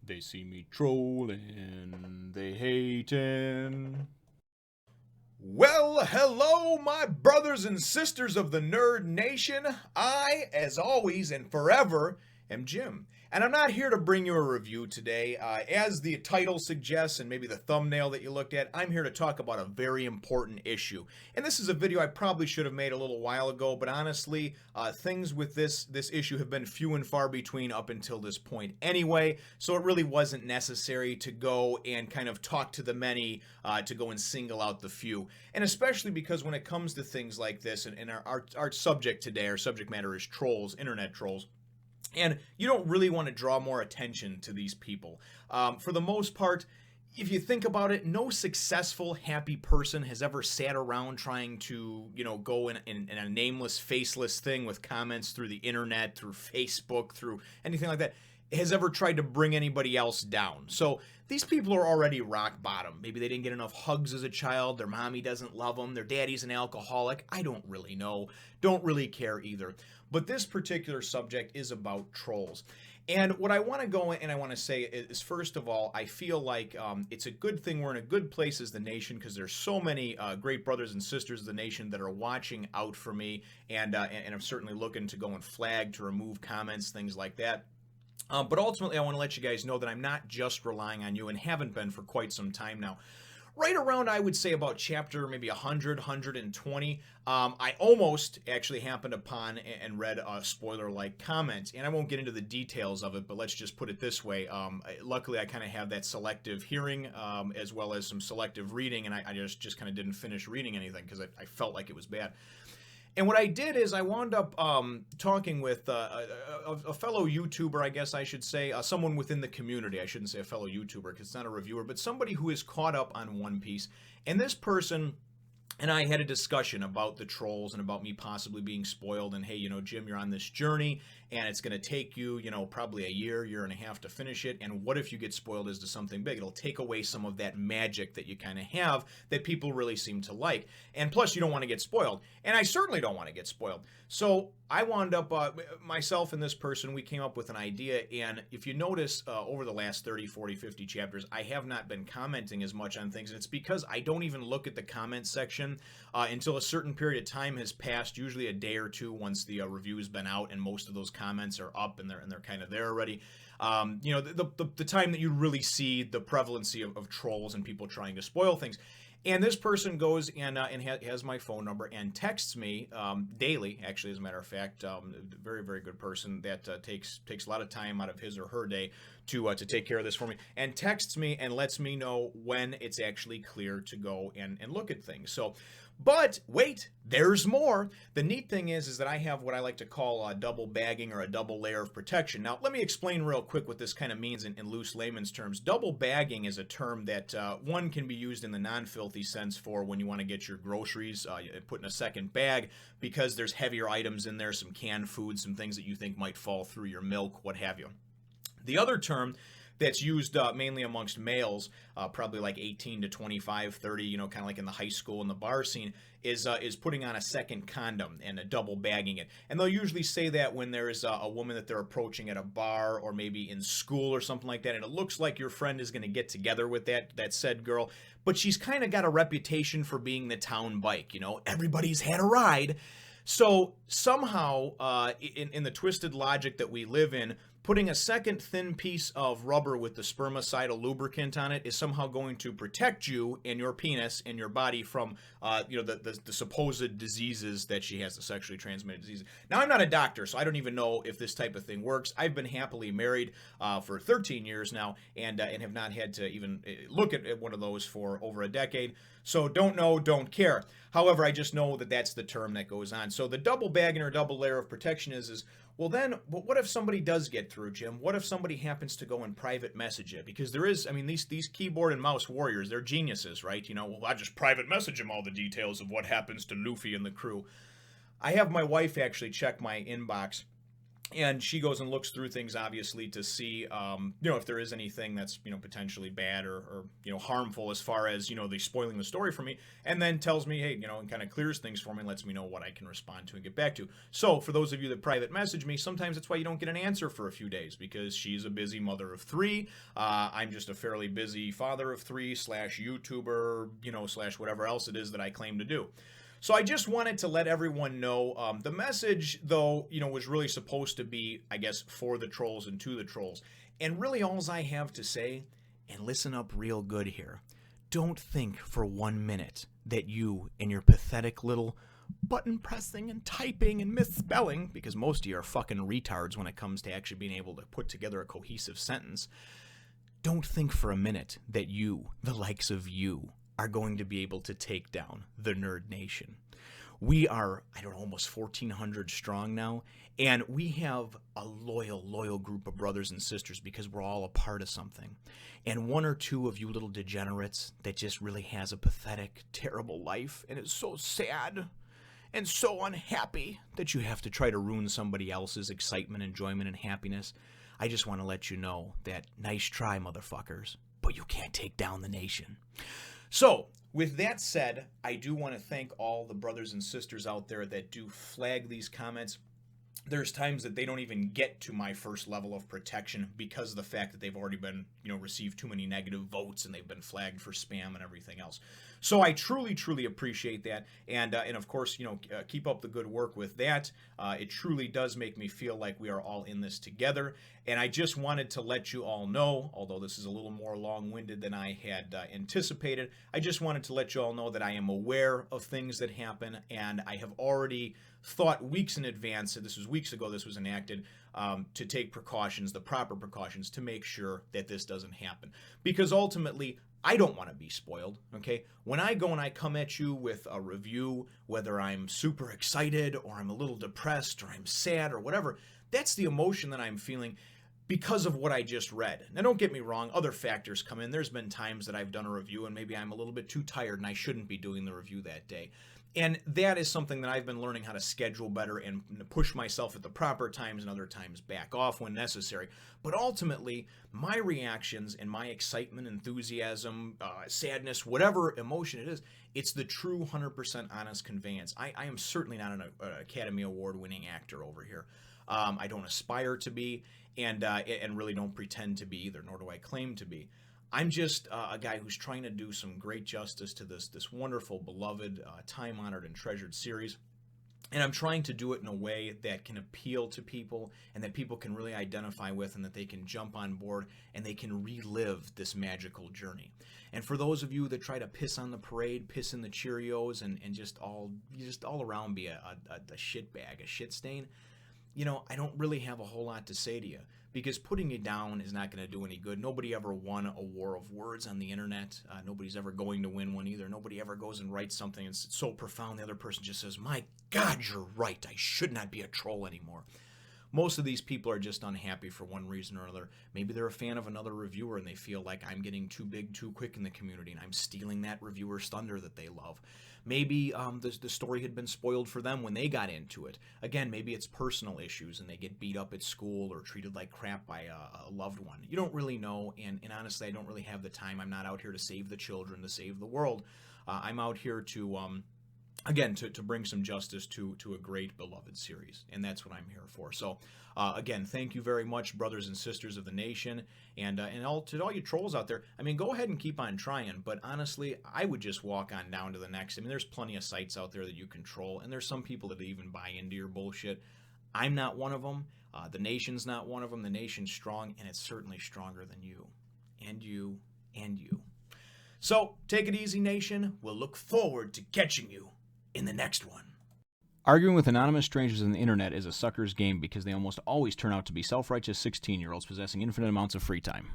They see me trolling, they hating. Well, hello, my brothers and sisters of the Nerd Nation. I, as always and forever, am Jim. And I'm not here to bring you a review today. As the title suggests, and maybe the thumbnail that you looked at, I'm here to talk about a very important issue. And this is a video I probably should have made a little while ago, but honestly, things with this issue have been few and far between up until this point anyway, so it really wasn't necessary to go and kind of talk to the many to go and single out the few. And especially because when it comes to things like this, and our subject today, our subject matter is trolls, internet trolls. And you don't really want to draw more attention to these people. For the most part, if you think about it, no successful, happy person has ever sat around trying to, go in a nameless, faceless thing with comments through the internet, through Facebook, through anything like that, has ever tried to bring anybody else down. So these people are already rock bottom. Maybe they didn't get enough hugs as a child, their mommy doesn't love them, their daddy's an alcoholic. I don't really know. Don't really care either. But this particular subject is about trolls. And what I want to go in and I want to say is, first of all, I feel like it's a good thing we're in a good place as the nation, because there's so many great brothers and sisters of the nation that are watching out for me, and I'm certainly looking to go and flag, to remove comments, things like that. But ultimately, I want to let you guys know that I'm not just relying on you, and haven't been for quite some time now. Right around, I would say, about chapter maybe 100, 120, I almost actually happened upon and read a spoiler-like comment. And I won't get into the details of it, but let's just put it this way. Luckily, I kind of have that selective hearing as well as some selective reading, and I just kind of didn't finish reading anything because I felt like it was bad. And what I did is I wound up talking with a fellow YouTuber, I guess I should say, someone within the community. I shouldn't say a fellow YouTuber because it's not a reviewer, but somebody who is caught up on One Piece. And this person and I had a discussion about the trolls and about me possibly being spoiled, and hey, Jim, you're on this journey and it's going to take you, probably a year and a half to finish it. And what if you get spoiled as to something big? It'll take away some of that magic that you kind of have that people really seem to like. And plus, you don't want to get spoiled. And I certainly don't want to get spoiled. So I wound up, myself and this person, we came up with an idea. And if you notice, over the last 30, 40, 50 chapters, I have not been commenting as much on things. And it's because I don't even look at the comment section until a certain period of time has passed, usually a day or two once the review has been out and most of those comments are up and they're kind of there already. The time that you really see the prevalency of trolls and people trying to spoil things. And this person goes and has my phone number and texts me daily, actually, as a matter of fact. Very, very good person that takes a lot of time out of his or her day to take care of this for me, and texts me and lets me know when it's actually clear to go and look at things. So, but wait, there's more. The neat thing is that I have what I like to call a double bagging, or a double layer of protection. Now, let me explain real quick what this kind of means in loose layman's terms. Double bagging is a term that one can be used in the non-filthy sense for when you want to get your groceries, put in a second bag because there's heavier items in there, some canned food, some things that you think might fall through your milk, what have you. The other term that's used mainly amongst males, probably like 18 to 25, 30, kind of like in the high school and the bar scene, is putting on a second condom and double bagging it. And they'll usually say that when there is a woman that they're approaching at a bar or maybe in school or something like that, and it looks like your friend is going to get together with that said girl, but she's kind of got a reputation for being the town bike, everybody's had a ride. So somehow, in the twisted logic that we live in, putting a second thin piece of rubber with the spermicidal lubricant on it is somehow going to protect you and your penis and your body from, the supposed diseases that she has, the sexually transmitted diseases. Now, I'm not a doctor, so I don't even know if this type of thing works. I've been happily married for 13 years now, and have not had to even look at one of those for over a decade. So don't know, don't care. However, I just know that that's the term that goes on. So the double bagging or double layer of protection is well, then, what if somebody does get through, Jim? What if somebody happens to go and private message it? Because there is, these keyboard and mouse warriors, they're geniuses, right? Well, I just private message them all the details of what happens to Luffy and the crew. I have my wife actually check my inbox, And she goes and looks through things, obviously, to see, if there is anything that's, potentially bad or harmful as far as, the spoiling the story for me, and then tells me, hey, and kind of clears things for me and lets me know what I can respond to and get back to. So for those of you that private message me, sometimes that's why you don't get an answer for a few days, because she's a busy mother of three. I'm just a fairly busy father of three / YouTuber, / whatever else it is that I claim to do. So I just wanted to let everyone know, the message, though, was really supposed to be, I guess, for the trolls and to the trolls. And really all I have to say, and listen up real good here, don't think for 1 minute that you and your pathetic little button pressing and typing and misspelling, because most of you are fucking retards when it comes to actually being able to put together a cohesive sentence, don't think for a minute that you, the likes of you, are going to be able to take down the Nerd Nation. We are, almost 1,400 strong now, and we have a loyal group of brothers and sisters because we're all a part of something. And one or two of you little degenerates that just really has a pathetic, terrible life and is so sad and so unhappy that you have to try to ruin somebody else's excitement, enjoyment, and happiness, I just want to let you know that nice try, motherfuckers, but you can't take down the nation. So, with that said, I do want to thank all the brothers and sisters out there that do flag these comments. There's times that they don't even get to my first level of protection because of the fact that they've already been, received too many negative votes and they've been flagged for spam and everything else. So I truly appreciate that. And of course, keep up the good work with that. It truly does make me feel like we are all in this together. And I just wanted to let you all know, although this is a little more long-winded than I had anticipated, I just wanted to let you all know that I am aware of things that happen, and I have already thought weeks in advance, this was weeks ago this was enacted, to take precautions, the proper precautions, to make sure that this doesn't happen. Because ultimately, I don't want to be spoiled, okay? When I go and I come at you with a review, whether I'm super excited or I'm a little depressed or I'm sad or whatever, that's the emotion that I'm feeling because of what I just read. Now, don't get me wrong, other factors come in. There's been times that I've done a review and maybe I'm a little bit too tired and I shouldn't be doing the review that day. And that is something that I've been learning how to schedule better and push myself at the proper times and other times back off when necessary. But ultimately, my reactions and my excitement, enthusiasm, sadness, whatever emotion it is, it's the true 100% honest conveyance. I am certainly not an Academy Award-winning actor over here. I don't aspire to be, and really don't pretend to be either, nor do I claim to be. I'm just a guy who's trying to do some great justice to this wonderful, beloved, time-honored, and treasured series. And I'm trying to do it in a way that can appeal to people and that people can really identify with and that they can jump on board and they can relive this magical journey. And for those of you that try to piss on the parade, piss in the Cheerios, and just all around be a shitbag, a shit stain, I don't really have a whole lot to say to you, because putting you down is not going to do any good. Nobody ever won a war of words on the internet. Nobody's ever going to win one either. Nobody ever goes and writes something and it's so profound the other person just says, my God, you're right. I should not be a troll anymore. Most of these people are just unhappy for one reason or another. Maybe they're a fan of another reviewer and they feel like I'm getting too big too quick in the community and I'm stealing that reviewer's thunder that they love. Maybe the story had been spoiled for them when they got into it. Again, maybe it's personal issues and they get beat up at school or treated like crap by a loved one. You don't really know, and honestly, I don't really have the time. I'm not out here to save the children, to save the world. I'm out here to... Again, to bring some justice to a great beloved series, and that's what I'm here for. So, again, thank you very much, brothers and sisters of the nation, and to all you trolls out there. I mean, go ahead and keep on trying, but honestly, I would just walk on down to the next. I mean, there's plenty of sites out there that you control, and there's some people that even buy into your bullshit. I'm not one of them. The nation's not one of them. The nation's strong, and it's certainly stronger than you, and you, and you. So, take it easy, nation. We'll look forward to catching you in the next one. Arguing with anonymous strangers on the internet is a sucker's game because they almost always turn out to be self-righteous 16-year-olds possessing infinite amounts of free time.